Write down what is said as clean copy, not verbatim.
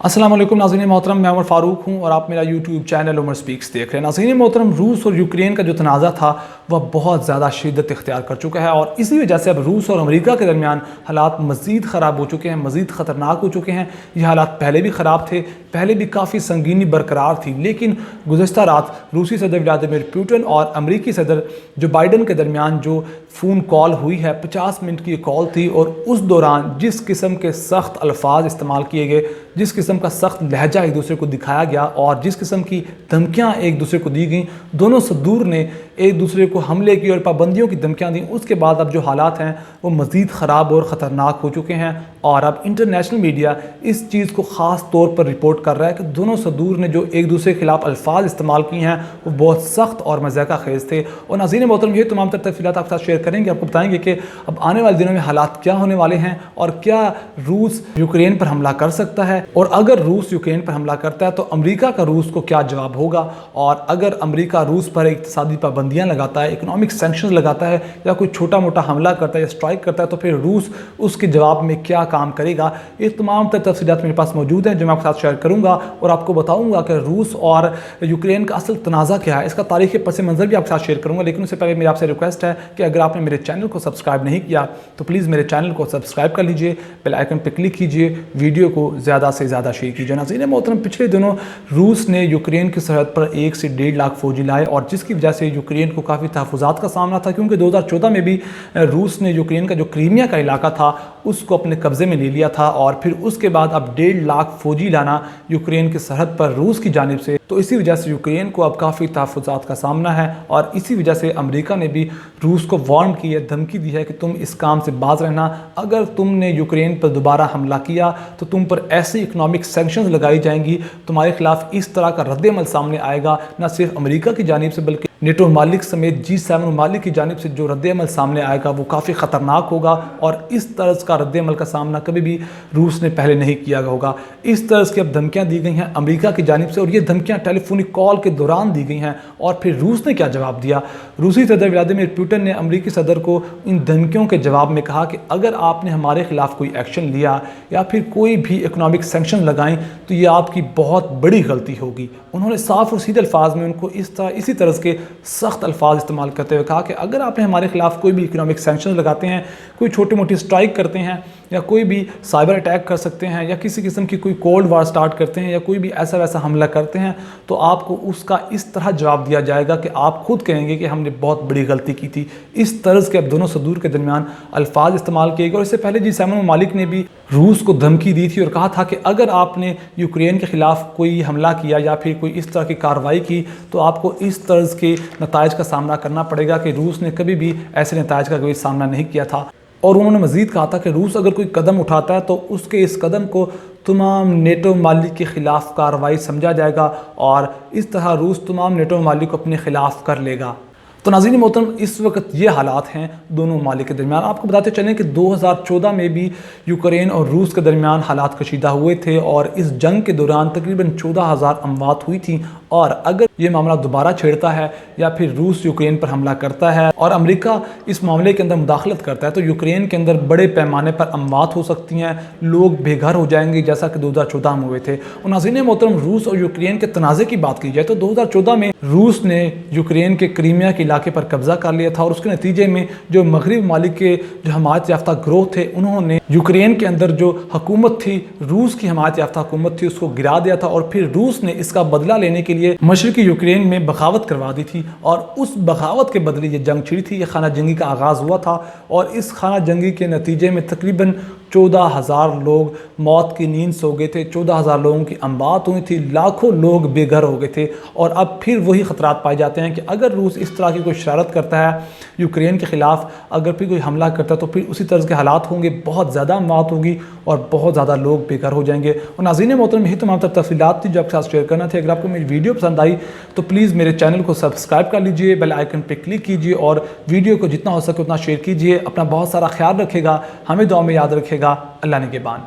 अस्सलाम वालेकुम नाज़रीन मोहतरम, मैं उमर फ़ारूक हूँ और आप मेरा यूट्यूब चैनल उमर स्पीक्स देख रहे हैं। नाज़रीन मोहतरम, रूस और यूक्रेन का जो तनाज़ा था वह बहुत ज़्यादा शिद्दत इख्तियार कर चुका है और इसी वजह से अब रूस और अमेरिका के दरमियान हालात मज़ीद ख़राब हो चुके हैं, मज़ीद ख़तरनाक हो चुके हैं। ये हालात पहले भी ख़राब थे, पहले भी काफ़ी संगीनी बरकरार थी, लेकिन गुज़श्ता रात रूसी सदर व्लादिमीर पुतिन और अमरीकी सदर जो बाइडन के दरमियान जो फ़ोन कॉल हुई है, 50 मिनट की कॉल थी और उस दौरान जिस किस्म के सख्त अल्फाज इस्तेमाल किए गए, जिस किस्म का सख्त लहजा एक दूसरे को दिखाया गया और जिस किस्म की धमकियां एक दूसरे को दी गई, दोनों सदूर ने एक दूसरे को हमले की और पाबंदियों की धमकियां दी। उसके बाद अब जो हालात हैं वो मज़ीद ख़राब और ख़तरनाक हो चुके हैं और अब इंटरनेशनल मीडिया इस चीज़ को ख़ास तौर पर रिपोर्ट कर रहा है कि दोनों सदूर ने जो एक दूसरे के खिलाफ अल्फाज इस्तेमाल किए हैं वो बहुत सख्त और मज़ाक़ा खेज़ थे। और नाज़रीन मोहतरम, ये तमाम तफसीलात आपके साथ शेयर करेंगे, आपको बताएंगे कि अब आने वाले दिनों में हालात क्या होने वाले हैं और क्या रूस यूक्रेन पर हमला कर सकता है, और अगर रूस यूक्रेन पर हमला करता है तो अमेरिका का रूस को क्या जवाब होगा, और अगर अमेरिका रूस पर इक़्तिसादी पाबंदियां लगाता है, इकोनॉमिक सैंक्शंस लगाता है या कोई छोटा मोटा हमला करता है या स्ट्राइक करता है तो फिर रूस उसके जवाब में क्या काम करेगा। ये तमाम तफसीलात मेरे पास मौजूद हैं जो मैं आपके साथ शेयर करूँगा और आपको बताऊँगा कि रूस और यूक्रेन का असल तनाज़ा क्या है, इसका तारीख़ी पस मंज़र भी आपके साथ शेयर करूँगा। लेकिन उससे पहले मेरी आपसे रिक्वेस्ट है कि अगर आपने मेरे चैनल को सब्सक्राइब नहीं किया तो प्लीज़ मेरे चैनल को सब्सक्राइब कर लीजिए, बेल आइकन पर क्लिक कीजिए, वीडियो को ज़्यादा से ज़्यादा शेयर कीजिए। नाज़रीन मोहतरम, पिछले दिनों रूस ने यूक्रेन की सरहद पर 1 से 1.5 लाख फौजी लाए और जिसकी वजह से यूक्रेन को काफ़ी तहफ़्फ़ुज़ात का सामना था, क्योंकि 2014 में भी रूस ने यूक्रेन का जो क्रीमिया का इलाका था उसको अपने कब्ज़े में ले लिया था और फिर उसके बाद अब 1.5 लाख फौजी लाना यूक्रेन की सरहद पर रूस की जानिब से, तो इसी वजह से यूक्रेन को अब काफ़ी तहफ़्फ़ुज़ात का सामना है। और इसी वजह से अमेरिका ने भी रूस को वार्न की है, धमकी दी है कि तुम इस काम से बाज रहना, अगर तुमने यूक्रेन पर दोबारा हमला किया तो तुम पर ऐसी इकोनॉमिक सैंक्शंस लगाई जाएंगी, तुम्हारे खिलाफ इस तरह का रद्द-ए-अमल सामने आएगा, न सिर्फ अमेरिका की जानिब से बल्कि नेटो ममालिक समेत G7 ममालिक की जानिब से जो रद्द-ए-अमल सामने आएगा वो काफ़ी ख़तरनाक होगा और इस तरह का रद्द-ए-अमल का सामना कभी भी रूस ने पहले नहीं किया होगा। इस तरह की अब धमकियाँ दी गई हैं अमेरिका की जानिब से और ये धमकियाँ टेलीफोनिक कॉल के दौरान दी गई हैं। और फिर रूस ने क्या जवाब दिया? रूसी सदर व्लादिमीर पुतिन ने अमेरिकी सदर को इन धमकियों के जवाब में कहा कि अगर आपने हमारे खिलाफ कोई एक्शन लिया या फिर कोई भी इकोनॉमिक सैंक्शन लगाएं तो ये आपकी बहुत बड़ी गलती होगी। उन्होंने साफ और सीधे अल्फाज में उनको इसी तरह के सख्त अल्फाज इस्तेमाल करते हुए कहा कि अगर आपने हमारे खिलाफ कोई भी इकोनॉमिक सैंक्शन लगाते हैं, कोई छोटी मोटी स्ट्राइक करते हैं या कोई भी साइबर अटैक कर सकते हैं या किसी किस्म की कोई कोल्ड वार स्टार्ट करते हैं या कोई भी ऐसा वैसा हमला करते हैं तो आपको उसका इस तरह जवाब दिया जाएगा कि आप खुद कहेंगे कि हमने बहुत बड़ी गलती की थी। इस तरह के अब दोनों सदूर के दरमियान अल्फाज इस्तेमाल किए गए। और इससे पहले G7 ममालिक ने भी रूस को धमकी दी थी और कहा था कि अगर आपने यूक्रेन के ख़िलाफ़ कोई हमला किया या फिर कोई इस तरह की कार्रवाई की तो आपको इस तरह के नताइज का सामना करना पड़ेगा कि रूस ने कभी भी ऐसे नताइज का कोई सामना नहीं किया था। और उन्होंने मज़ीद कहा था कि रूस अगर कोई कदम उठाता है तो उसके इस कदम को तमाम नेटो ममालिक के ख़िलाफ़ कार्रवाई समझा जाएगा और इस तरह रूस तमाम नेटो ममालिक को अपने ख़िलाफ़ कर लेगा। तो नाज़रीन मोहतरम, इस वक्त ये हालात हैं दोनों ममालिक के दरमियान। आपको बताते चलें कि 2014 में भी यूक्रेन और रूस के दरमियान हालात कशीदा हुए थे और इस जंग के दौरान तकरीबन 14,000 अमवात हुई थी। और अगर ये मामला दोबारा छेड़ता है या फिर रूस यूक्रेन पर हमला करता है और अमेरिका इस मामले के अंदर मुदाखलत करता है तो यूक्रेन के अंदर बड़े पैमाने पर अमवात हो सकती हैं, लोग बेघर हो जाएंगे जैसा कि 2014 में हुए थे। और नाज़रीन मोहतरम, रूस और यूक्रेन के तनाज़े की बात की जाए तो 2014 में रूस ने यूक्रेन के क्रीमिया के इलाके पर कब्जा कर लिया था और उसके नतीजे में जो मगरबी ममालिक के जो हमायत याफ्ता ग्रोह थे उन्होंने यूक्रेन के अंदर जो हुकूमत थी, रूस की हमायत याफ्ता हुकूमत थी, उसको गिरा दिया था और फिर रूस ने इसका बदला लेने के लिए मशरकी यूक्रेन में बगावत करवा दी थी और उस बगावत के बदले ये जंग छिड़ी थी। ये खाना जंगी का आगाज़ हुआ था और इस खाना जंगी के नतीजे में तकरीबन 14,000 लोग मौत की नींद सो गए थे, 14,000 लोगों की अमवात हुई थी, लाखों लोग बेघर हो गए थे। और अब फिर वही ख़तरात पाए जाते हैं कि अगर रूस इस तरह की कोई शरारत करता है यूक्रेन के ख़िलाफ़, अगर फिर कोई हमला करता है तो फिर उसी तरह के हालात होंगे, बहुत ज़्यादा अमवात होगी और बहुत ज़्यादा लोग बेघर हो जाएंगे। और नाज़रीन मोहतरम, यही तमाम तफसीलात थी जो आपके साथ शेयर करना थे। अगर आपको मेरी वीडियो पसंद आई तो प्लीज़ मेरे चैनल को सब्सक्राइब कर लीजिए, बेल आइकन पर क्लिक कीजिए और वीडियो को जितना हो सके उतना शेयर कीजिए। अपना बहुत सारा ख्याल रखेगा, हमें दुआ में याद रखेगा। अल्लाह ने के बान।